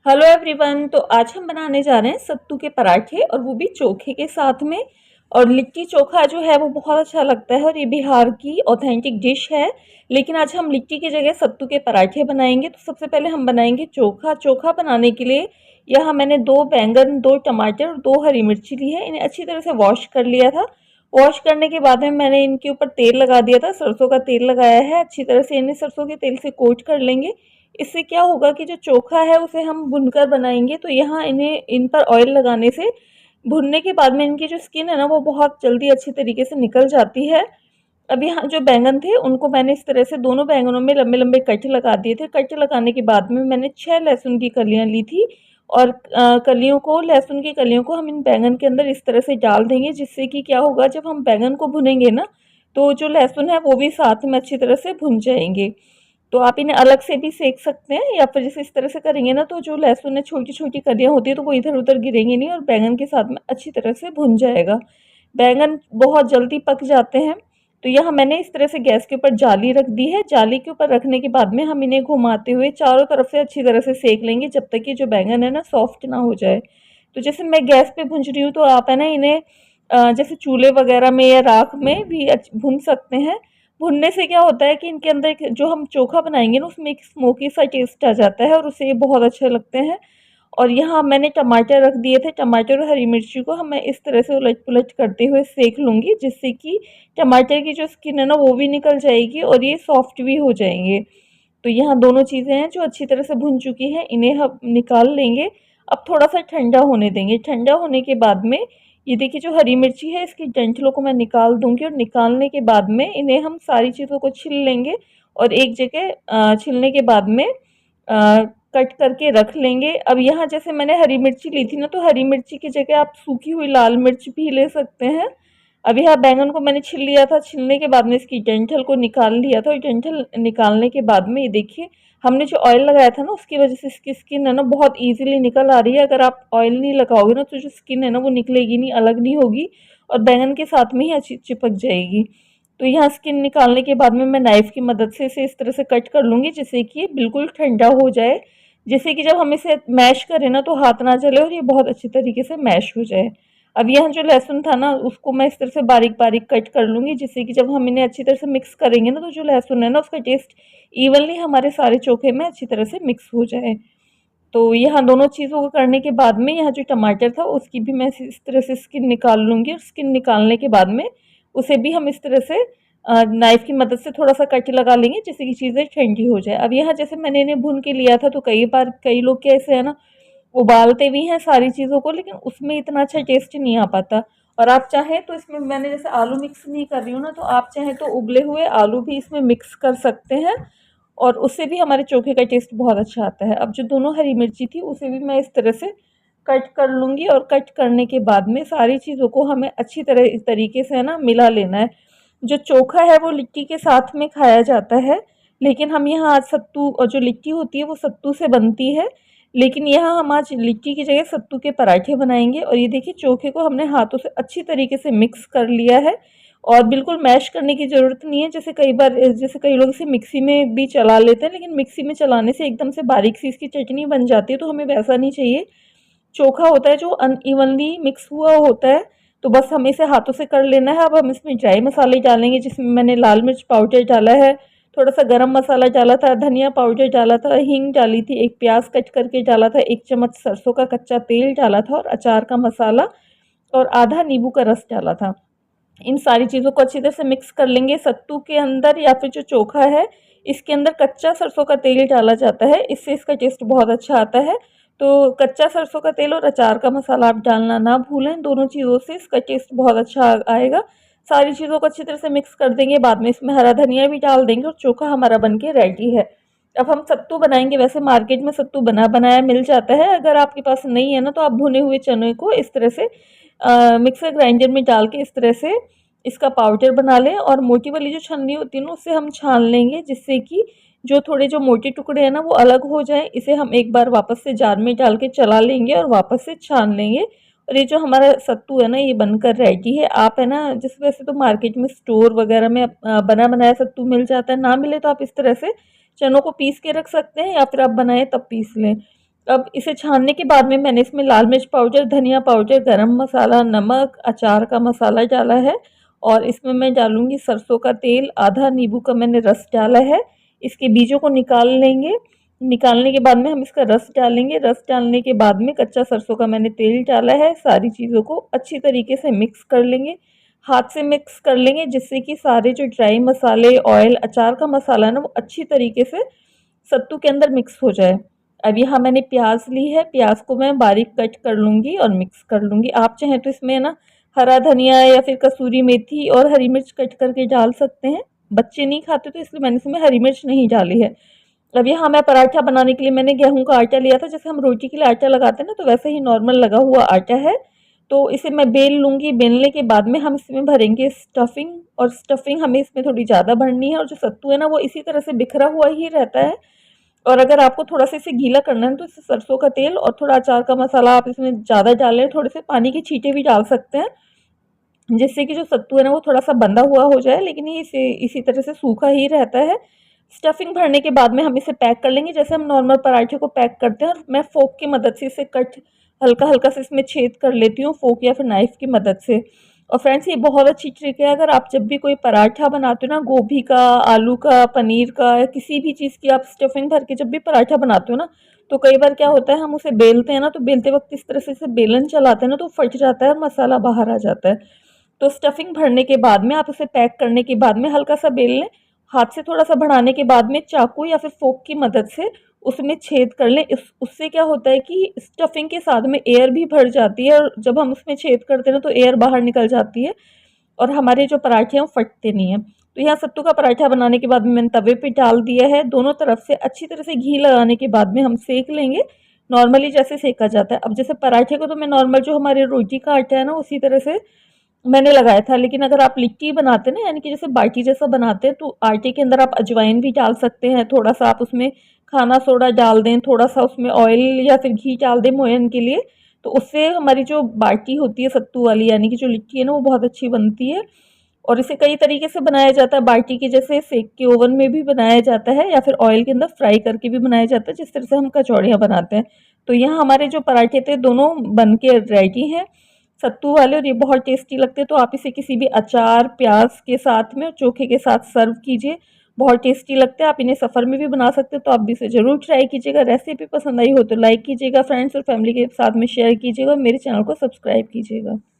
Hello everyone. तो आज हम बनाने जा रहे हैं सत्तू के पराठे और वो भी चोखे के साथ में। और लिट्टी चोखा जो है वो बहुत अच्छा लगता है और ये बिहार की ऑथेंटिक डिश है। लेकिन आज हम लिट्टी की जगह सत्तू के पराठे बनाएंगे। तो सबसे पहले हम बनाएंगे चोखा। चोखा बनाने के लिए यहाँ मैंने 2 बैंगन, 2 टमाटर और 2 हरी मिर्ची ली है। इन्हें अच्छी तरह से वॉश कर लिया था। वॉश करने के बाद में मैंने इनके ऊपर तेल लगा दिया था, सरसों का तेल लगाया है। अच्छी तरह से इन्हें सरसों के तेल से कोट कर लेंगे। इससे क्या होगा कि जो चोखा है उसे हम भुनकर बनाएंगे। तो यहाँ इन्हें इन पर ऑयल लगाने से भुनने के बाद में इनकी जो स्किन है ना वो बहुत जल्दी अच्छी तरीके से निकल जाती है। अब यहाँ जो बैंगन थे उनको मैंने इस तरह से दोनों बैंगनों में लंबे लंबे कट लगा दिए थे। कट लगाने के बाद में मैंने 6 लहसुन की कलियां ली थी और कलियों को, लहसुन की कलियों को हम इन बैंगन के अंदर इस तरह से डाल देंगे, जिससे कि क्या होगा, जब हम बैंगन को भुनेंगे ना तो जो लहसुन है वो भी साथ में अच्छी तरह से भुन जाएंगे। तो आप इन्हें अलग से भी सेक सकते हैं या फिर जैसे इस तरह से करेंगे ना तो जो लहसुन है छोटी छोटी कलियां होती है तो वो इधर उधर गिरेंगे नहीं और बैंगन के साथ में अच्छी तरह से भुन जाएगा। बैंगन बहुत जल्दी पक जाते हैं। तो यहाँ मैंने इस तरह से गैस के ऊपर जाली रख दी है। जाली के ऊपर रखने के बाद में हम इन्हें घुमाते हुए चारों तरफ से अच्छी तरह से सेक लेंगे जब तक कि जो बैंगन है ना सॉफ्ट ना हो जाए। तो जैसे मैं गैस पे भून रही हूँ तो आप है ना इन्हें जैसे चूल्हे वगैरह में या राख में भी भून सकते हैं। भुनने से क्या होता है कि इनके अंदर जो हम चोखा बनाएंगे ना उसमें एक स्मोकी सा टेस्ट आ जाता है और उससे ये बहुत अच्छे लगते हैं। और यहाँ मैंने टमाटर रख दिए थे। टमाटर और हरी मिर्ची को हम मैं इस तरह से उलट पुलट करते हुए सेक लूँगी, जिससे कि टमाटर की जो स्किन है ना वो भी निकल जाएगी और ये सॉफ्ट भी हो जाएंगे। तो यहाँ दोनों चीज़ें हैं जो अच्छी तरह से भुन चुकी हैं, इन्हें हम निकाल लेंगे। अब थोड़ा सा ठंडा होने देंगे। ठंडा होने के बाद में ये देखिए जो हरी मिर्ची है इसकी डंठलों को मैं निकाल दूंगी और निकालने के बाद में इन्हें हम सारी चीज़ों को छिल लेंगे और एक जगह छिलने के बाद में कट करके रख लेंगे। अब यहाँ जैसे मैंने हरी मिर्ची ली थी ना तो हरी मिर्ची की जगह आप सूखी हुई लाल मिर्च भी ले सकते हैं। अब यहाँ बैंगन को मैंने छिल लिया था। छिलने के बाद में इसकी डंठल को निकाल लिया था और डंठल निकालने के बाद में ये देखिए हमने जो ऑयल लगाया था ना उसकी वजह से इसकी स्किन है ना बहुत इजीली निकल आ रही है। अगर आप ऑयल नहीं लगाओगे ना तो जो स्किन है ना वो निकलेगी नहीं, अलग नहीं होगी और बैंगन के साथ में ही अच्छी चिपक जाएगी। तो यहाँ स्किन निकालने के बाद में मैं नाइफ की मदद से इसे इस तरह से कट कर लूँगी, जिससे कि ये बिल्कुल ठंडा हो जाए, जिससे कि जब हम इसे मैश करें ना तो हाथ ना जले और ये बहुत अच्छी तरीके से मैश हो जाए। अब यहाँ जो लहसुन था ना उसको मैं इस तरह से बारीक बारीक कट कर लूँगी, जिससे कि जब हम इन्हें अच्छी तरह से मिक्स करेंगे ना तो जो लहसुन है ना उसका टेस्ट इवनली हमारे सारे चोखे में अच्छी तरह से मिक्स हो जाए। तो यहाँ दोनों चीज़ों को करने के बाद में यहाँ जो टमाटर था उसकी भी मैं इस तरह से स्किन निकाल लूँगी और स्किन निकालने के बाद में उसे भी हम इस तरह से नाइफ की मदद से थोड़ा सा कट लगा लेंगे, जिससे कि चीज़ें ठंडी हो जाए। अब यहाँ जैसे मैंने इन्हें भून के लिया था तो कई बार कई लोग कैसे है ना उबालते भी हैं सारी चीज़ों को, लेकिन उसमें इतना अच्छा टेस्ट नहीं आ पाता। और आप चाहें तो इसमें मैंने जैसे आलू मिक्स नहीं कर रही हूँ ना तो आप चाहें तो उबले हुए आलू भी इसमें मिक्स कर सकते हैं और उससे भी हमारे चोखे का टेस्ट बहुत अच्छा आता है। अब जो दोनों हरी मिर्ची थी उसे भी मैं इस तरह से कट कर लूँगी और कट करने के बाद में सारी चीज़ों को हमें अच्छी तरह इस तरीके से है ना मिला लेना है। जो चोखा है वो लिट्टी के साथ में खाया जाता है, लेकिन हम यहाँ आज सत्तू और जो लिट्टी होती है वो सत्तू से बनती है, लेकिन यहाँ हम आज लिट्टी की जगह सत्तू के पराठे बनाएंगे। और ये देखिए चोखे को हमने हाथों से अच्छी तरीके से मिक्स कर लिया है और बिल्कुल मैश करने की ज़रूरत नहीं है। जैसे कई बार जैसे कई लोग इसे मिक्सी में भी चला लेते हैं, लेकिन मिक्सी में चलाने से एकदम से बारीक सी इसकी चटनी बन जाती है, तो हमें वैसा नहीं चाहिए। चोखा होता है जो अनइवनली मिक्स हुआ होता है, तो बस हमें इसे हाथों से कर लेना है। अब हम इसमें ड्राई मसाले डालेंगे, जिसमें मैंने लाल मिर्च पाउडर डाला है, थोड़ा सा गरम मसाला डाला था, धनिया पाउडर डाला था, हींग डाली थी, एक प्याज कट करके डाला था, 1 चम्मच सरसों का कच्चा तेल डाला था और अचार का मसाला और आधा नींबू का रस डाला था। इन सारी चीज़ों को अच्छी तरह से मिक्स कर लेंगे। सत्तू के अंदर या फिर जो चोखा है इसके अंदर कच्चा सरसों का तेल डाला जाता है, इससे इसका टेस्ट बहुत अच्छा आता है। तो कच्चा सरसों का तेल और अचार का मसाला आप डालना ना भूलें, दोनों चीज़ों से इसका टेस्ट बहुत अच्छा आएगा। सारी चीज़ों को अच्छी तरह से मिक्स कर देंगे, बाद में इसमें हरा धनिया भी डाल देंगे और चोखा हमारा बन के रेडी है। अब हम सत्तू बनाएंगे। वैसे मार्केट में सत्तू बना बनाया मिल जाता है, अगर आपके पास नहीं है ना तो आप भुने हुए चने को इस तरह से मिक्सर ग्राइंडर में डाल के इस तरह से इसका पाउडर बना लें और मोटी वाली जो छन्नी होती है ना उससे हम छान लेंगे, जिससे कि जो थोड़े जो मोटे टुकड़े हैं ना वो अलग हो जाए। इसे हम एक बार वापस से जार में डाल के चला लेंगे और वापस से छान लेंगे और ये जो हमारा सत्तू है ना ये बनकर रेडी है। आप है ना जिस वैसे तो मार्केट में स्टोर वगैरह में बना बनाया सत्तू मिल जाता है, ना मिले तो आप इस तरह से चनों को पीस के रख सकते हैं या फिर आप बनाए तब पीस लें। अब इसे छानने के बाद में मैंने इसमें लाल मिर्च पाउडर, धनिया पाउडर, गरम मसाला, नमक, अचार का मसाला डाला है और इसमें मैं डालूँगी सरसों का तेल, आधा नींबू का मैंने रस डाला है। इसके बीजों को निकाल लेंगे, निकालने के बाद में हम इसका रस डालेंगे। रस डालने के बाद में कच्चा सरसों का मैंने तेल डाला है। सारी चीज़ों को अच्छी तरीके से मिक्स कर लेंगे, हाथ से मिक्स कर लेंगे जिससे कि सारे जो ड्राई मसाले, ऑयल, अचार का मसाला है ना वो अच्छी तरीके से सत्तू के अंदर मिक्स हो जाए। अब यहाँ मैंने प्याज ली है, प्याज को मैं बारीक कट कर लूँगी और मिक्स कर लूँगी। आप चाहें तो इसमें ना हरा धनिया या फिर कसूरी मेथी और हरी मिर्च कट करके डाल सकते हैं। बच्चे नहीं खाते तो इसलिए मैंने इसमें हरी मिर्च नहीं डाली है। अब यहाँ मैं पराठा बनाने के लिए मैंने गेहूं का आटा लिया था, जैसे हम रोटी के लिए आटा लगाते हैं ना, तो वैसे ही नॉर्मल लगा हुआ आटा है। तो इसे मैं बेल लूँगी। बेलने के बाद में हम इसमें भरेंगे स्टफिंग, और स्टफिंग हमें इसमें थोड़ी ज़्यादा भरनी है। और जो सत्तू है ना वो इसी तरह से बिखरा हुआ ही रहता है। और अगर आपको थोड़ा सा इसे गीला करना है तो इसे सरसों का तेल और थोड़ा अचार का मसाला आप इसमें ज़्यादा डालें, थोड़े से पानी के छींटे भी डाल सकते हैं जिससे कि जो सत्तू है ना वो थोड़ा सा बंधा हुआ हो जाए, लेकिन ये इसे इसी तरह से सूखा ही रहता है। स्टफिंग भरने के बाद में हम इसे पैक कर लेंगे जैसे हम नॉर्मल पराठे को पैक करते हैं। और मैं फोक की मदद से इसे कट हल्का हल्का से इसमें छेद कर लेती हूँ, फोक या फिर नाइफ की मदद से। और फ्रेंड्स ये बहुत अच्छी ट्रिक है, अगर आप जब भी कोई पराठा बनाते हो ना, गोभी का, आलू का, पनीर का या किसी भी चीज़ की आप स्टफिंग भर के जब भी पराठा बनाते हो ना, तो कई बार क्या होता है हम उसे बेलते हैं ना, तो बेलते वक्त इस तरह से इसे बेलन चलाते हैं ना तो फट जाता है और मसाला बाहर आ जाता है। तो स्टफिंग भरने के बाद में आप उसे पैक करने के बाद में हल्का सा बेल लें, हाथ से थोड़ा सा बढ़ाने के बाद में चाकू या फिर फोक की मदद से उसमें छेद कर लें। इस उससे क्या होता है कि स्टफिंग के साथ में एयर भी भर जाती है, और जब हम उसमें छेद करते हैं ना तो एयर बाहर निकल जाती है और हमारे जो पराठे हैं वो फटते नहीं हैं। तो यहाँ सत्तू का पराठा बनाने के बाद में मैंने तवे पे डाल दिया है। दोनों तरफ से अच्छी तरह से घी लगाने के बाद में हम सेक लेंगे, नॉर्मली जैसे सेका जाता है। अब जैसे पराठे को तो मैं नॉर्मल जो हमारे रोटी का आटा है ना उसी तरह से मैंने लगाया था, लेकिन अगर आप लिट्टी बनाते हैं ना, यानी कि जैसे बाटी जैसा बनाते हैं, तो आटे के अंदर आप अजवाइन भी डाल सकते हैं, थोड़ा सा आप उसमें खाना सोडा डाल दें, थोड़ा सा उसमें ऑयल या फिर घी डाल दें मोयन के लिए, तो उससे हमारी जो बाटी होती है सत्तू वाली, यानी कि जो लिट्टी है ना, वो बहुत अच्छी बनती है। और इसे कई तरीके से बनाया जाता है, बाटी के जैसे सेक के ओवन में भी बनाया जाता है या फिर ऑयल के अंदर फ्राई करके भी बनाया जाता है, जिस तरह से हम कचौड़ियाँ बनाते हैं। तो यहाँ हमारे जो पराठे थे दोनों बन के रेडी हैं सत्तू वाले, और ये बहुत टेस्टी लगते हैं। तो आप इसे किसी भी अचार, प्याज के साथ में और चोखे के साथ सर्व कीजिए, बहुत टेस्टी लगते हैं। आप इन्हें सफ़र में भी बना सकते हो, तो आप भी इसे ज़रूर ट्राई कीजिएगा। रेसिपी पसंद आई हो तो लाइक कीजिएगा, फ्रेंड्स और फैमिली के साथ में शेयर कीजिएगा, मेरे चैनल को सब्सक्राइब कीजिएगा।